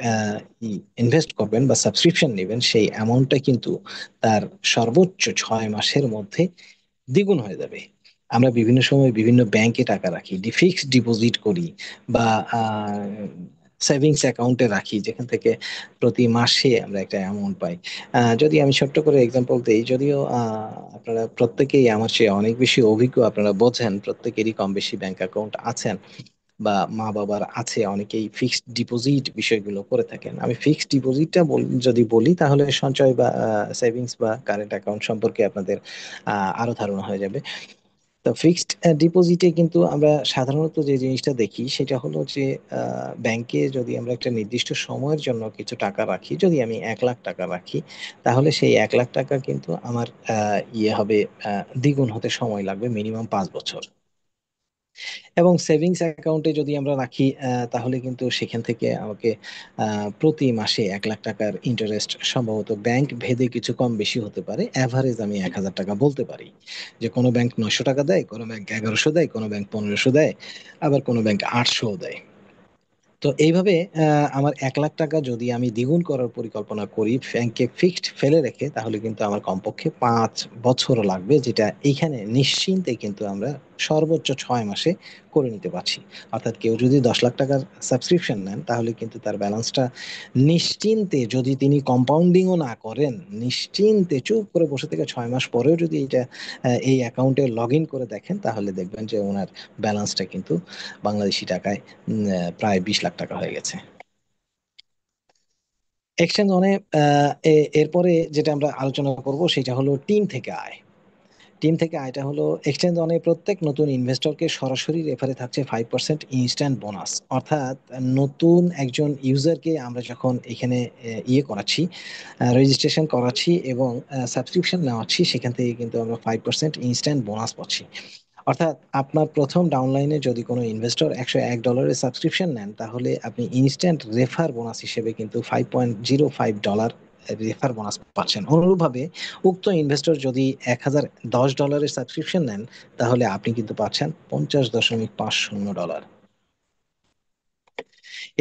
ইনভেস্ট করবেন বা সাবস্ক্রিপশন নেবেন, সেই অ্যামাউন্টটা কিন্তু তার সর্বোচ্চ 6 মাসের মধ্যে দ্বিগুণ হয়ে যাবে। আমরা বিভিন্ন সময় বিভিন্ন ব্যাংকে টাকা রাখি, ফিক্সড ডিপোজিট করি, বা সেভিংস অ্যাকাউন্টে রাখি, যেখান থেকে প্রতি মাসে আমরা একটা অ্যামাউন্ট পাই। যদি আমি ছোট্ট করে এক্সাম্পল দিই, যদিও আপনারা প্রত্যেকেই আমার চেয়ে অনেক বেশি অভিজ্ঞ, আপনারা বোঝেন প্রত্যেকেরই কম বেশি ব্যাংক অ্যাকাউন্ট আছেন বা মা বাবার আছে, অনেকেই ফিক্সড ডিপোজিট বিষয়গুলো করে থাকেন। আমি ফিক্সড ডিপোজিটটা যদি বলি তাহলে সঞ্চয় বা সেভিংস বা কারেন্ট অ্যাকাউন্ট সম্পর্কে আপনাদের আরো ধারণা হয়ে যাবে। তো ফিক্সড ডিপোজিটে কিন্তু আমরা সাধারণত যে জিনিসটা দেখি সেটা হলো যে ব্যাংকে যদি আমরা একটা নির্দিষ্ট সময়ের জন্য কিছু টাকা রাখি, যদি আমি 1 লাখ টাকা রাখি, তাহলে সেই 1 লাখ টাকা কিন্তু আমার ইয়ে হবে, দ্বিগুণ হতে সময় লাগবে মিনিমাম 5 বছর। এবং সেভিংস অ্যাকাউন্টে যদি আমরা রাখি তাহলে কিন্তু সেখান থেকে আমাকে প্রতি মাসে 1 লাখ টাকার ইন্টারেস্ট সম্ভবত ব্যাংক ভেদে কিছু কম বেশি হতে পারে, অ্যাভারেজ আমি 1,000 টাকা বলতে পারি। যে কোনো ব্যাংক 900 টাকা দেয়, কোনো ব্যাংক 1100 দেয়, কোনো ব্যাংক 1500 দেয়, আবার কোনো ব্যাংক 800 দেয়। তো এইভাবে আমার 1 লাখ টাকা যদি আমি দ্বিগুণ করার পরিকল্পনা করি ব্যাংকে ফিক্সড ফেলে রেখে, তাহলে কিন্তু আমার কমপক্ষে 5 বছর লাগবে, যেটা এইখানে নিশ্চিন্তে কিন্তু আমরা সর্বোচ্চ 6 মাসে করে নিতে পারছি। অর্থাৎ কেউ যদি 10 লাখ টাকার সাবস্ক্রিপশন নেন, তাহলে কিন্তু তার ব্যালেন্সটা নিশ্চিন্তে, যদি তিনি কম্পাউন্ডিংও না করেন, নিশ্চিন্তে চুপ করে বসে থেকে 6 মাস পরেও যদি এটা এই অ্যাকাউন্টে লগ ইন করে দেখেন, তাহলে দেখবেন যে ওনার ব্যালেন্সটা কিন্তু বাংলাদেশি টাকায় প্রায় 20 লাখ টাকা হয়ে গেছে। এক্সচেঞ্জ অনে এরপরে যেটা আমরা আলোচনা করব সেটা হলো টিম থেকে আয়। টিম থেকে আয়টা হলো এক্সচেঞ্জ অনে প্রত্যেক নতুন ইনভেস্টরকে সরাসরি রেফারে থাকছে 5% ইনস্ট্যান্ট বোনাস। অর্থাৎ নতুন একজন ইউজারকে আমরা যখন এখানে ইয়ে করাচ্ছি, রেজিস্ট্রেশন করাচ্ছি এবং সাবস্ক্রিপশন নেওয়াচ্ছি, সেখান থেকে কিন্তু আমরা 5% ইনস্ট্যান্ট বোনাস পাচ্ছি। অর্থাৎ আপনার প্রথম ডাউনলাইনে যদি কোনো ইনভেস্টর $101 সাবস্ক্রিপশন নেন, তাহলে আপনি ইনস্ট্যান্ট রেফার বোনাস হিসেবে কিন্তু $5.05 রেফার বোনাস পাচ্ছেন। অনুরূপভাবে উক্ত ইনভেস্টর যদি $1,010 সাবস্ক্রিপশন নেন, তাহলে আপনি কিন্তু পাচ্ছেন $50.50।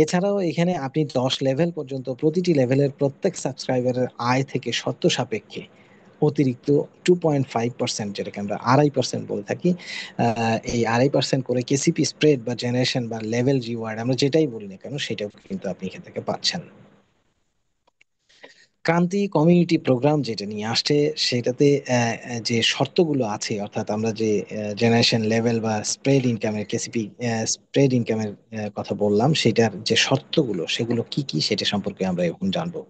এছাড়াও এখানে আপনি 10 লেভেল পর্যন্ত প্রতিটি লেভেলের প্রত্যেক সাবস্ক্রাইবারের আয় থেকে শর্ত সাপেক্ষে অতিরিক্ত 2.5%, যেটাকে আমরা 2.5% বলে থাকি, এই 2.5% করে কেসিপি স্প্রেড বা জেনারেশন বা লেভেল রিওয়ার্ড আমরা যেটাই বলি না কেন, সেটাও কিন্তু আপনি এখান থেকে পাচ্ছেন। ক্রান্তি কমিউনিটি প্রোগ্রাম যেটা নিয়ে আসছে, সেটাতে যে শর্তগুলো আছে, অর্থাৎ আমরা যে জেনারেশন লেভেল বা স্প্রেড ইনকামের কেসিপি স্প্রেড ইনকামের কথা বললাম, সেটার যে শর্তগুলো সেগুলো কি কি সেটা সম্পর্কে আমরা এখন জানবো।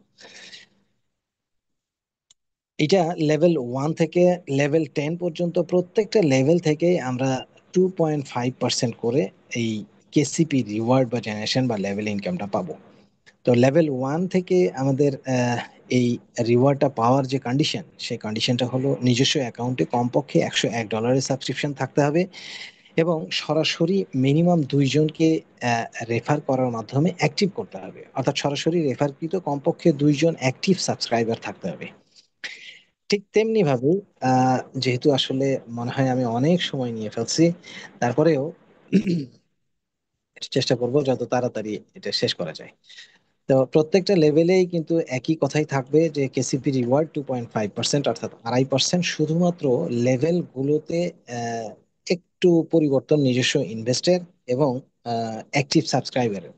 এটা লেভেল 1 থেকে লেভেল 10 পর্যন্ত প্রত্যেকটা লেভেল থেকে আমরা 2.5% করে এই কেসিপি রিওয়ার্ড বা জেনারেশন বা লেভেল ইনকামটা পাবো। তো লেভেল 1 থেকে আমাদের এই রিওয়ার্ডটা পাওয়ার যে কন্ডিশন, সেই কন্ডিশনটা হলো নিজস্ব অ্যাকাউন্টে কমপক্ষে $101 সাবস্ক্রিপশন থাকতে হবে এবং সরাসরি মিনিমাম 2জনকে রেফার করার মাধ্যমে অ্যাক্টিভ করতে হবে। অর্থাৎ সরাসরি রেফারকৃত কমপক্ষে 2জন অ্যাক্টিভ সাবস্ক্রাইবার থাকতে হবে। ঠিক তেমনি ভাবে যেহেতু আসলে মনে হয় আমি অনেক সময় নিয়ে ফেলছি, তারপরেও চেষ্টা করব যত তাড়াতাড়ি এটা শেষ করা যায়। তো প্রত্যেকটা লেভেলেই কিন্তু একই কথাই থাকবে যে কেসিপি রিওয়ার্ড 2.5%, অর্থাৎ 2.5%। শুধুমাত্র লেভেল গুলোতে আহ, একটু পরিবর্তন নিজস্ব ইনভেস্টের এবং অ্যাক্টিভ সাবস্ক্রাইবারের।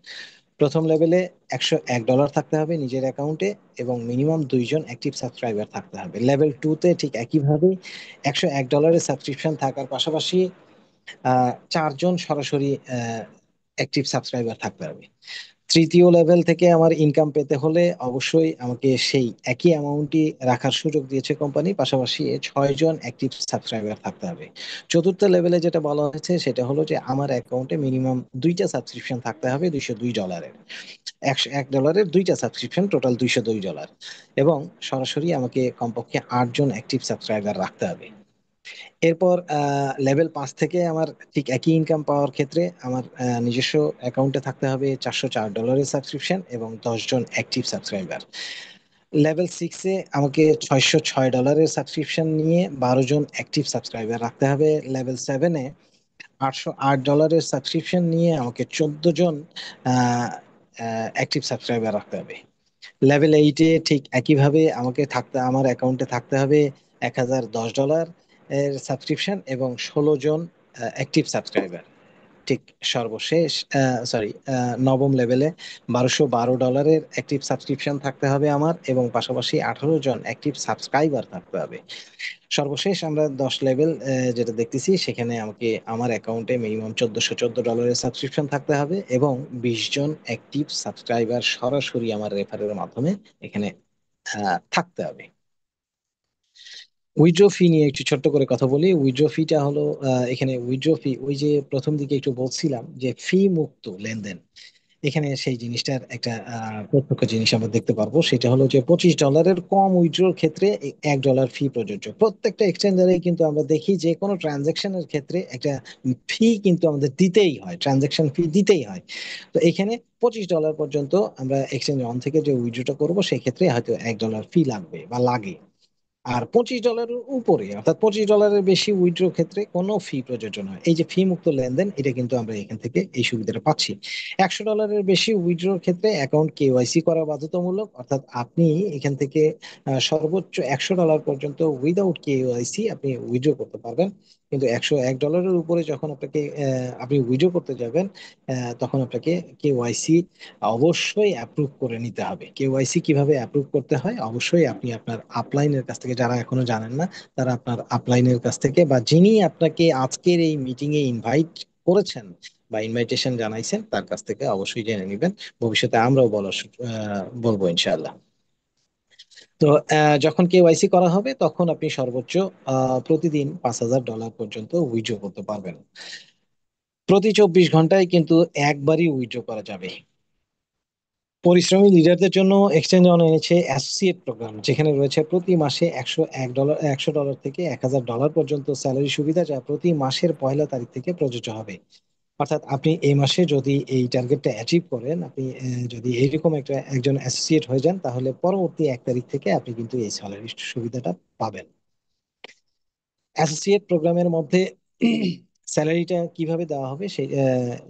প্রথম লেভেলে $101 থাকতে হবে নিজের অ্যাকাউন্টে এবং মিনিমাম 2জন অ্যাক্টিভ সাবস্ক্রাইবার থাকতে হবে। লেভেল 2-তে ঠিক একইভাবে $101 সাবস্ক্রিপশন থাকার পাশাপাশি 4জন সরাসরি অ্যাক্টিভ সাবস্ক্রাইবার থাকতে হবে। তৃতীয় লেভেল থেকে আমার ইনকাম পেতে হলে অবশ্যই আমাকে সেই একই অ্যামাউন্টই রাখার সুযোগ দিয়েছে কোম্পানি, পাশাপাশি 6জন অ্যাক্টিভ সাবস্ক্রাইবার থাকতে হবে। চতুর্থ লেভেলে যেটা বলা হয়েছে সেটা হলো যে আমার অ্যাকাউন্টে মিনিমাম 2টা সাবস্ক্রিপশন থাকতে হবে $202। $101 2টা সাবস্ক্রিপশন, টোটাল $202। এবং সরাসরি আমাকে কমপক্ষে 8জন অ্যাক্টিভ সাবস্ক্রাইবার রাখতে হবে। এরপর লেভেল 5 থেকে আমার ঠিক একই ইনকাম পাওয়ার ক্ষেত্রে আমার নিজস্ব অ্যাকাউন্টে থাকতে হবে $404 সাবস্ক্রিপশন এবং 10জন অ্যাক্টিভ সাবস্ক্রাইবার। লেভেল 6-এ আমাকে $606 সাবস্ক্রিপশন নিয়ে 12জন অ্যাক্টিভ সাবস্ক্রাইবার রাখতে হবে। লেভেল 7-এ $808 সাবস্ক্রিপশন নিয়ে আমাকে 14জন অ্যাক্টিভ সাবস্ক্রাইবার রাখতে হবে। লেভেল 8-এ ঠিক একইভাবে আমাকে আমার অ্যাকাউন্টে থাকতে হবে $1,010 এর সাবস্ক্রিপশন এবং 16জন অ্যাক্টিভ সাবস্ক্রাইবার। ঠিক সর্বশেষ সরি নবম লেভেলে $1,212 অ্যাক্টিভ সাবস্ক্রিপশন থাকতে হবে আমার এবং পাশাপাশি 18জন অ্যাক্টিভ সাবস্ক্রাইবার থাকতে হবে। সর্বশেষ আমরা 10 লেভেল যেটা দেখতেছি, সেখানে আমাকে আমার অ্যাকাউন্টে মিনিমাম $1,414 সাবস্ক্রিপশন থাকতে হবে এবং 20জন অ্যাক্টিভ সাবস্ক্রাইবার সরাসরি আমার রেফারের মাধ্যমে এখানে থাকতে হবে। উইথড্র ফি নিয়ে একটু ছোট্ট করে কথা বলি। উইথড্র ফিটা হলো এখানে উইথড্র ফি, ওই যে প্রথম দিকে একটু বলছিলাম যে ফি মুক্ত লেনদেন, এখানে সেই জিনিসটার একটা প্রত্যক্ষ জিনিস আমরা দেখতে পারবো, সেটা হলো যে $25 কম উইথড্রোর ক্ষেত্রে $1 ফি প্রযোজ্য। প্রত্যেকটা এক্সচেঞ্জারে কিন্তু আমরা দেখি যে কোনো ট্রানজেকশনের ক্ষেত্রে একটা ফি কিন্তু আমাদের দিতেই হয়, ট্রানজেকশন ফি দিতেই হয়। তো এখানে $25 পর্যন্ত আমরা এক্সচেঞ্জ অন থেকে যে উইথড্রোটা করবো সেক্ষেত্রে হয়তো $1 ফি লাগবে বা লাগে। আর $25 উপরে অর্থাৎ $25 বেশি উইথড্র ক্ষেত্রে কোনো ফি প্রযোজ্য নয়। এই যে ফি মুক্ত লেনদেন, এটা কিন্তু আমরা এখান থেকে এই সুবিধাটা পাচ্ছি। $100 বেশি উইথড্রোর ক্ষেত্রে অ্যাকাউন্ট কেওয়াইসি করা বাধ্যতামূলক, অর্থাৎ আপনি এখান থেকে সর্বোচ্চ $100 পর্যন্ত উইদাউট কেওয়াইসি আপনি উইথড্র করতে পারবেন। কিন্তু $101 উপরে যখন আপনি উইথড্র করতে যাবেন, তখন আপনাকে কেওয়াইসি অবশ্যই অ্যাপ্রুভ করে নিতে হবে। কেওয়াইসি কিভাবে অ্যাপ্রুভ করতে হয়, অবশ্যই আপনি আপনার আপলাইনের কাছ থেকে, যারা এখনো জানেন না তারা আপনার আপলাইনের কাছ থেকে, বা যিনি আপনাকে আজকের এই মিটিং এ ইনভাইট করেছেন বা ইনভাইটেশন জানাইছেন তার কাছ থেকে অবশ্যই জেনে নেবেন। ভবিষ্যতে আমরাও বলবো ইনশাআল্লাহ। তো যখন কেওয়াইসি করা হবে তখন আপনি সর্বোচ্চ প্রতিদিন $5,000 পর্যন্ত উইথড্র করতে পারবেন। প্রতি 24 ঘন্টায় কিন্তু একবারই উইথড্র করা যাবে। পরিশ্রমী লিডারদের জন্য এক্সচেঞ্জ অন এনেছে অ্যাসোসিয়েট প্রোগ্রাম, যেখানে রয়েছে প্রতি মাসে $100 থেকে $1,000 পর্যন্ত স্যালারি সুবিধা, যা প্রতি মাসের 1 তারিখ থেকে প্রযোজ্য হবে। অর্থাৎ আপনি এই মাসে যদি এই টার্গেটটা অ্যাচিভ করেন, আপনি যদি এইরকম একজন অ্যাসোসিয়েট হয়ে যান, তাহলে পরবর্তী 1 তারিখ থেকে আপনি কিন্তু এই স্যালারি সুবিধাটা পাবেন। অ্যাসোসিয়েট প্রোগ্রামের মধ্যে স্যালারিটা কিভাবে দেওয়া হবে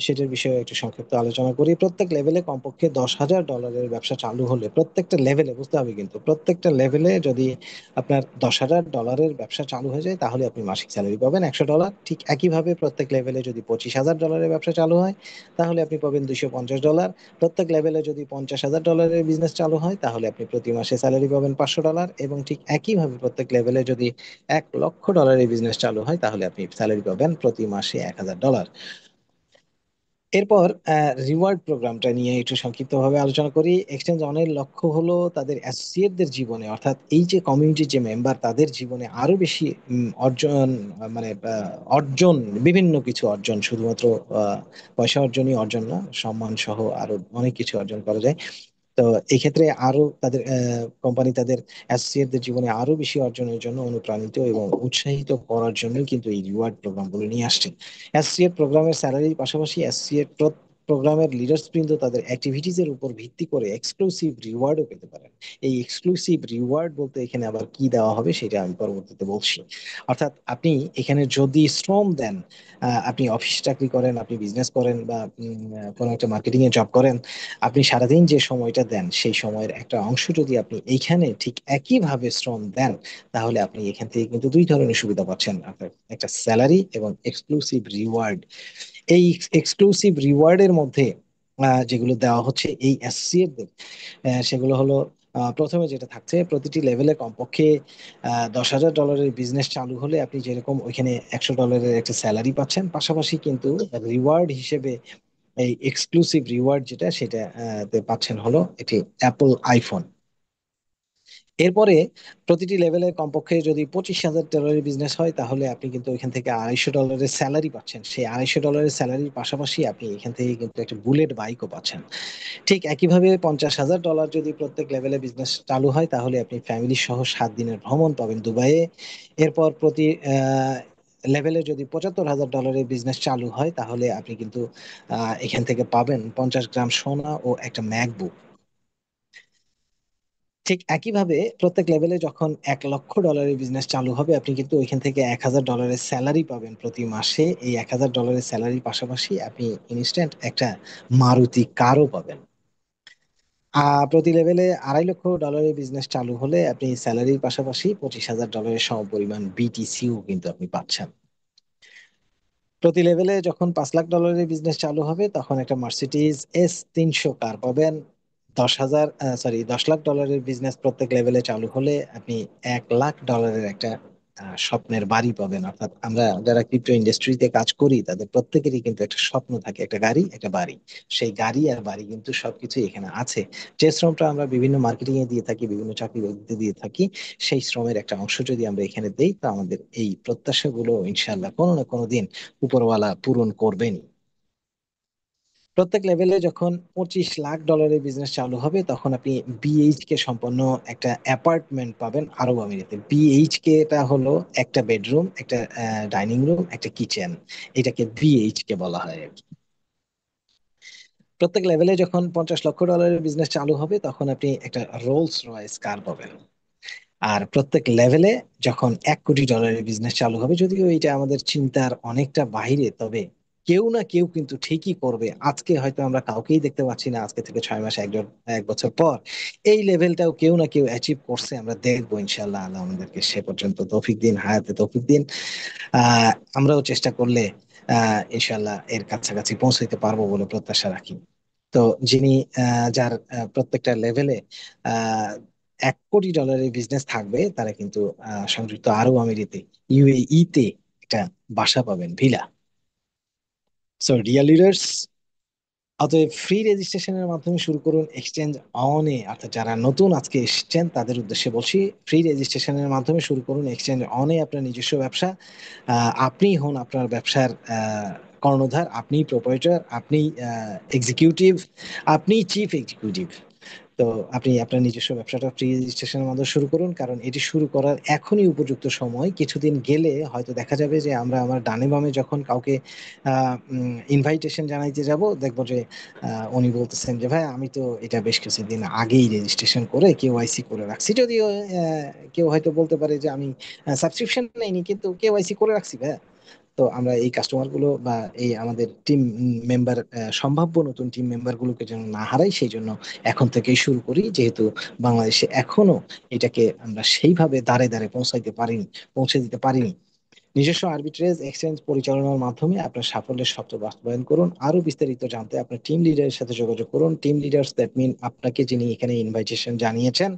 সেটার বিষয়ে একটু সংক্ষিপ্ত আলোচনা করি। প্রত্যেক লেভেলে কমপক্ষে $10,000 ব্যবসা চালু হলে, প্রত্যেকটা লেভেলে বুঝতে হবে কিন্তু, প্রত্যেকটা লেভেলে যদি আপনার $10,000 ব্যবসা চালু হয়ে যায় তাহলে আপনি মাসিক স্যালারি পাবেন $100। ঠিক একইভাবে প্রত্যেক লেভেলে যদি $25,000 ব্যবসা চালু হয় তাহলে আপনি পাবেন $250। প্রত্যেক লেভেলে যদি $50,000 বিজনেস চালু হয় তাহলে আপনি প্রতি মাসে স্যালারি পাবেন $500। এবং ঠিক একইভাবে প্রত্যেক লেভেলে যদি $1,00,000 বিজনেস চালু হয় তাহলে আপনি স্যালারি পাবেন প্রতি মাসে $1,000। এরপর রিওয়ার্ড প্রোগ্রামটা নিয়ে একটু সংক্ষিপ্তভাবে আলোচনা করি। এক্সচেঞ্জ অনের লক্ষ্য হলো তাদের অ্যাসোসিয়েটদের জীবনে, অর্থাৎ এই যে কমিউনিটির যে মেম্বার তাদের জীবনে আরো বেশি অর্জন, মানে অর্জন, বিভিন্ন কিছু অর্জন, শুধুমাত্র পয়সা অর্জনই অর্জন না, সম্মান সহ আরো অনেক কিছু অর্জন করা যায়। তো এই ক্ষেত্রে আরো তাদের কোম্পানি তাদের অ্যাসোসিয়েটদের জীবনে আরো বেশি অর্জনের জন্য অনুপ্রাণিত এবং উৎসাহিত করার জন্য কিন্তু এই রিওয়ার্ড প্রোগ্রামগুলো নিয়ে আসছে। অ্যাসোসিয়েট প্রোগ্রামের স্যালারির পাশাপাশি অ্যাসোসিয়েট প্রোগ্রামের লিডার্স বৃন্দ তাদের অ্যাক্টিভিটিজ এর উপর ভিত্তি করে এক্সক্লুসিভ রিওয়ার্ডও পেতে পারেন। এই এক্সক্লুসিভ রিওয়ার্ড বলতে এখানে আবার কি দেওয়া হবে সেটা আমি পরবর্তীতে বলছি। অর্থাৎ আপনি এখানে যদি শ্রম দেন, আপনি অফিস চাকরি করেন, আপনি বিজনেস করেন, বা কোনো একটা মার্কেটিং এ জব করেন, আপনি সারাদিন যে সময়টা দেন সেই সময়ের একটা অংশ যদি আপনি এইখানে ঠিক একইভাবে শ্রম দেন, তাহলে আপনি এখান থেকে কিন্তু দুই ধরনের সুবিধা পাচ্ছেন, আপনার একটা স্যালারি এবং এক্সক্লুসিভ রিওয়ার্ড। এই এক্সক্লুসিভ রিওয়ার্ডের মধ্যে যেগুলো দেওয়া হচ্ছে এই অ্যাসোসিয়েটদের, সেগুলো হলো, প্রথমে যেটা থাকছে, প্রতিটি লেভেলে কমপক্ষে $10,000 বিজনেস চালু হলে আপনি যেরকম ওইখানে $100 একটা স্যালারি পাচ্ছেন, পাশাপাশি কিন্তু রিওয়ার্ড হিসেবে এই এক্সক্লুসিভ রিওয়ার্ড যেটা সেটা তে পাচ্ছেন হলো এটি অ্যাপল আইফোন। এরপরে প্রতিটি লেভেলে কমপক্ষে যদি $25,000 বিজনেস হয় তাহলে আপনি কিন্তু এখান থেকে $250 স্যালারি পাচ্ছেন। সেই $250 স্যালারির পাশাপাশি আপনি এখান থেকে কিন্তু একটা বুলেট বাইকও পাচ্ছেন। ঠিক একইভাবে $50,000 যদি প্রত্যেক লেভেলে বিজনেস চালু হয় তাহলে আপনি ফ্যামিলি সহ 7 দিনের ভ্রমণ পাবেন দুবাইয়ে। এরপর প্রতি লেভেলে যদি $75,000 বিজনেস চালু হয় তাহলে আপনি কিন্তু এখান থেকে পাবেন 50 গ্রাম সোনা ও একটা ম্যাকবুক। ঠিক একইভাবে প্রত্যেক লেভেলে যখন $1,00,000 বিজনেস চালু হবে আপনি কিন্তু ওইখান থেকে $1,000 স্যালারি পাবেন প্রতি মাসে। এই $1,000 স্যালারির পাশাপাশি আপনি ইনস্ট্যান্ট একটা মারুতি কারও পাবেন। প্রতি লেভেলে $250,000 বিজনেস চালু হলে আপনি স্যালারির পাশাপাশি $25,000 সমপরিমাণ বিটিসিও কিন্তু আপনি পাচ্ছেন। প্রতি লেভেলে যখন $5,00,000 বিজনেস চালু হবে তখন একটা মার্সিডিজ S300 কার পাবেন। 10 লাখ ডলারের বিজনেস প্রত্যেক লেভেলে চালু হলে আপনি $1,00,000 একটা স্বপ্নের বাড়ি পাবেন। অর্থাৎ আমরা যারা ক্রিপ্টো ইন্ডাস্ট্রিতে কাজ করি তাদের প্রত্যেকেরই কিন্তু একটা স্বপ্ন থাকে, একটা গাড়ি, একটা বাড়ি। সেই গাড়ি আর বাড়ি কিন্তু সবকিছু এখানে আছে। যে শ্রমটা আমরা বিভিন্ন মার্কেটিং এ দিয়ে থাকি, বিভিন্ন চাকরি বাকরিতে দিয়ে থাকি, সেই শ্রমের একটা অংশ যদি আমরা এখানে দেই তো আমাদের এই প্রত্যাশাগুলো ইনশাল্লাহ কোনো না কোনো দিন উপরওয়ালা পূরণ করবেন। প্রত্যেক লেভেলে যখন $25 লাখ বিজনেস চালু হবে তখন আপনি বিএইচ কে সম্পন্ন একটা অ্যাপার্টমেন্ট পাবেন আরব আমিরাতে। বিএইচ কে এটা হলো একটা বেডরুম, একটা ডাইনিং রুম, একটা কিচেন, এটাকে বিএইচ কে বলা হয় আর কি। প্রত্যেক লেভেলে যখন $50 লক্ষ বিজনেস চালু হবে তখন আপনি একটা রোলস রয়েস কার পাবেন। আর প্রত্যেক লেভেলে যখন $1 কোটি বিজনেস চালু হবে, যদিও এটা আমাদের চিন্তার অনেকটা বাইরে, তবে কেউ না কেউ কিন্তু ঠিকই করবে। আজকে হয়তো আমরা কাউকেই দেখতে পাচ্ছি না, আজকে থেকে 6 মাস, একজন, 1 বছর পর এই লেভেলটাও কেউ না কেউ অ্যাচিভ করছে, আমরা দেখবো ইনশাল্লাহ। আল্লাহ আমাদেরকে সে পর্যন্ত তৌফিক দিন, হায়াতে তৌফিক দিন। আহ আমরাও চেষ্টা করলে ইনশাল্লাহ এর কাছাকাছি পৌঁছাইতে পারবো বলে প্রত্যাশা রাখি। তো যিনি যার প্রত্যেকটা লেভেলে আহ $1 কোটি বিজনেস থাকবে তারা কিন্তু সংযুক্ত আরব আমিরাতে, ইউএই তে একটা বাসা পাবেন, ভিলা। সো ডিয়ার লিডার্স, অতএব ফ্রি রেজিস্ট্রেশনের মাধ্যমে শুরু করুন এক্সচেঞ্জ অনে। অর্থাৎ যারা নতুন আজকে এসেছেন তাদের উদ্দেশ্যে বলছি, ফ্রি রেজিস্ট্রেশনের মাধ্যমে শুরু করুন এক্সচেঞ্জ অনে আপনার নিজস্ব ব্যবসা। আপনি হন আপনার ব্যবসার কর্ণধার, আপনি প্রোপাইটার, আপনি এক্সিকিউটিভ, আপনি চিফ এক্সিকিউটিভ। তো আপনি আপনার নিজস্ব ব্যবসাটা ফ্রি রেজিস্ট্রেশনের মাধ্যমে শুরু করুন, কারণ এটি শুরু করার এখনই উপযুক্ত সময়। কিছুদিন গেলে হয়তো দেখা যাবে যে আমরা আমার ডানে বামে যখন কাউকে ইনভাইটেশন জানাইতে যাব, দেখবো যে উনি বলতেছেন যে ভাই আমি তো এটা বেশ কিছুদিন আগেই রেজিস্ট্রেশন করে কেওয়াইসি করে রাখছি। যদিও কেউ হয়তো বলতে পারে যে আমি সাবস্ক্রিপশন নেইনি কিন্তু কেওয়াইসি করে রাখছি ভাই। তো আমরা এই কাস্টমার গুলো বা এই আমাদের টিম মেম্বার, সম্ভাব্য নতুন টিম মেম্বার গুলোকে যেন না হারাই, সেই জন্য এখন থেকেই শুরু করি, যেহেতু বাংলাদেশে এখনো এটাকে আমরা সেইভাবে দাঁড়ে দাঁড়ে পৌঁছে দিতে পারিনি। নিজস্ব আরবিট্রেজ এক্সচেঞ্জ পরিচালনার মাধ্যমে আপনার সাফল্যের স্বপ্ন বাস্তবায়ন করুন। আরো বিস্তারিত জানতে আপনার টিম লিডারের সাথে যোগাযোগ করুন। টিম লিডার্স দ্যাট মিন আপনাকে যিনি এখানে ইনভাইটেশন জানিয়েছেন,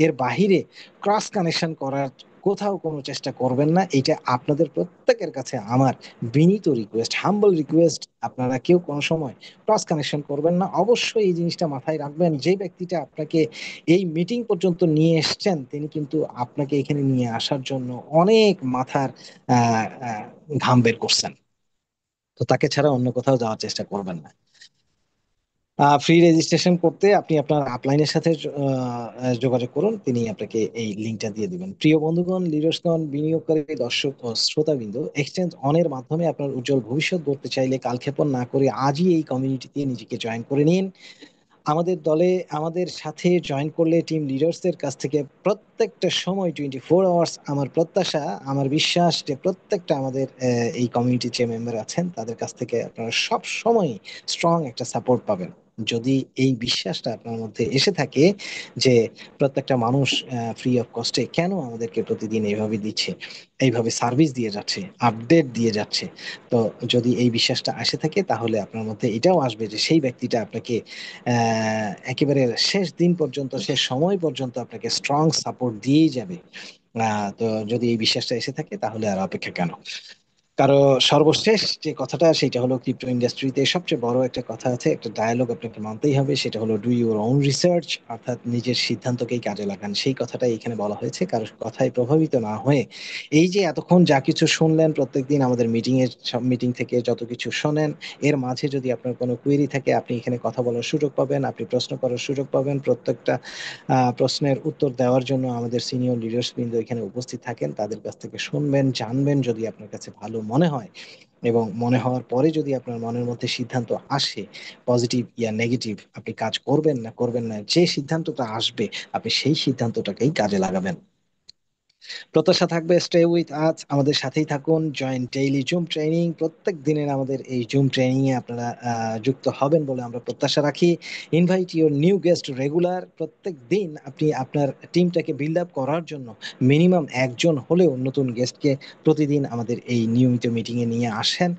এর বাহিরে ক্রস কানেকশন করার কোথাও কোনো চেষ্টা করবেন না। এটা আপনাদের প্রত্যেকের কাছে আমার বিনীত রিকোয়েস্ট, হাম্বল রিকোয়েস্ট। আপনারা কেউ কোনো সময় ক্রস কানেকশন করবেন না। অবশ্যই এই জিনিসটা মাথায় রাখবেন, যে ব্যক্তিটা আপনাকে এই মিটিং পর্যন্ত নিয়ে এসছেন তিনি কিন্তু আপনাকে এখানে নিয়ে আসার জন্য অনেক মাথার আহ আহ, ঘাম বের করছেন। তো তাকে ছাড়া অন্য কোথাও যাওয়ার চেষ্টা করবেন না। ফ্রি রেজিস্ট্রেশন করতে আপনি আপনার আপলাইনের সাথে যোগাযোগ করুন, তিনি আপনাকে এই লিঙ্কটা দিয়ে দিবেন। প্রিয় বন্ধুগণ, লিডার্সগণ, বিনিয়োগকারী, দর্শক ও শ্রোতাবৃন্দ, এক্সচেঞ্জ অনের মাধ্যমে আপনার উজ্জ্বল ভবিষ্যৎ গড়তে চাইলে কালক্ষেপণ না করে আজই এই কমিউনিটিতে নিজেকে জয়েন করে নিন। আমাদের দলে আমাদের সাথে জয়েন করলে টিম লিডার্সদের কাছ থেকে প্রত্যেকটা সময় 24 আওয়ার্স, আমার প্রত্যাশা, আমার বিশ্বাস যে প্রত্যেকটা আমাদের এই কমিউনিটির যে মেম্বার আছেন তাদের কাছ থেকে আপনারা সব সময় স্ট্রং একটা সাপোর্ট পাবেন। যদি এই বিশ্বাসটা আপনার মধ্যে এসে থাকে যে প্রত্যেকটা মানুষ ফ্রি অফ কস্টে কেন আমাদেরকে প্রতিদিন এইভাবে দিচ্ছে, এইভাবে সার্ভিস দিয়ে যাচ্ছে, আপডেট দিয়ে যাচ্ছে, তো যদি এই বিশ্বাসটা আসে থাকে তাহলে আপনার মধ্যে এটাও আসবে যে সেই ব্যক্তিটা আপনাকে একেবারে শেষ দিন পর্যন্ত, শেষ সময় পর্যন্ত আপনাকে স্ট্রং সাপোর্ট দিয়েই যাবে। তো যদি এই বিশ্বাসটা এসে থাকে তাহলে আর অপেক্ষা কেন। কারো সর্বশেষ যে কথাটা সেটা হলো, ক্রিপ্টো ইন্ডাস্ট্রিতে সবচেয়ে বড় একটা কথা আছে, একটা ডায়ালগ আপনাকে মানতেই হবে, সেটা হলো ডু ইউর ওন রিসার্চ, অর্থাৎ নিজের সিদ্ধান্তকেই কাজে লাগান। সেই কথাটাই এখানে বলা হয়েছে, কারোর কথায় প্রভাবিত না হয়ে। এই যে এতক্ষণ যা কিছু শুনলেন, প্রত্যেকদিন আমাদের সব মিটিং থেকে যত কিছু শোনেন, এর মাঝে যদি আপনার কোনো কুয়েরি থাকে আপনি এখানে কথা বলার সুযোগ পাবেন, আপনি প্রশ্ন করার সুযোগ পাবেন। প্রত্যেকটা প্রশ্নের উত্তর দেওয়ার জন্য আমাদের সিনিয়র লিডার্স বৃন্দ এখানে উপস্থিত থাকেন, তাদের কাছ থেকে শুনবেন, জানবেন। যদি আপনার কাছে ভালো মনে হয় এবং মনে হওয়ার পরে যদি আপনার মনের মধ্যে সিদ্ধান্ত আসে, পজিটিভ ইয়া নেগেটিভ, আপনি কাজ করবেন না করবেন না, যে সিদ্ধান্তটা আসবে আপনি সেই সিদ্ধান্তটাকেই কাজে লাগাবেন। প্রত্যাশা থাকবে স্টে উইথ আজ, আমাদের সাথেই থাকুন। জয়েন ডেইলি জুম ট্রেনিং, প্রত্যেক দিনের আমাদের এই জুম ট্রেনিং এ আপনারা যুক্ত হবেন বলে আমরা প্রত্যাশা রাখি। Invite your new guest regular, প্রত্যেক দিন আপনি আপনার টিমটাকে বিল্ড আপ করার জন্য মিনিমাম একজন হলেও নতুন গেস্টকে প্রতিদিন আমাদের এই নিয়মিত মিটিং এ নিয়ে আসেন।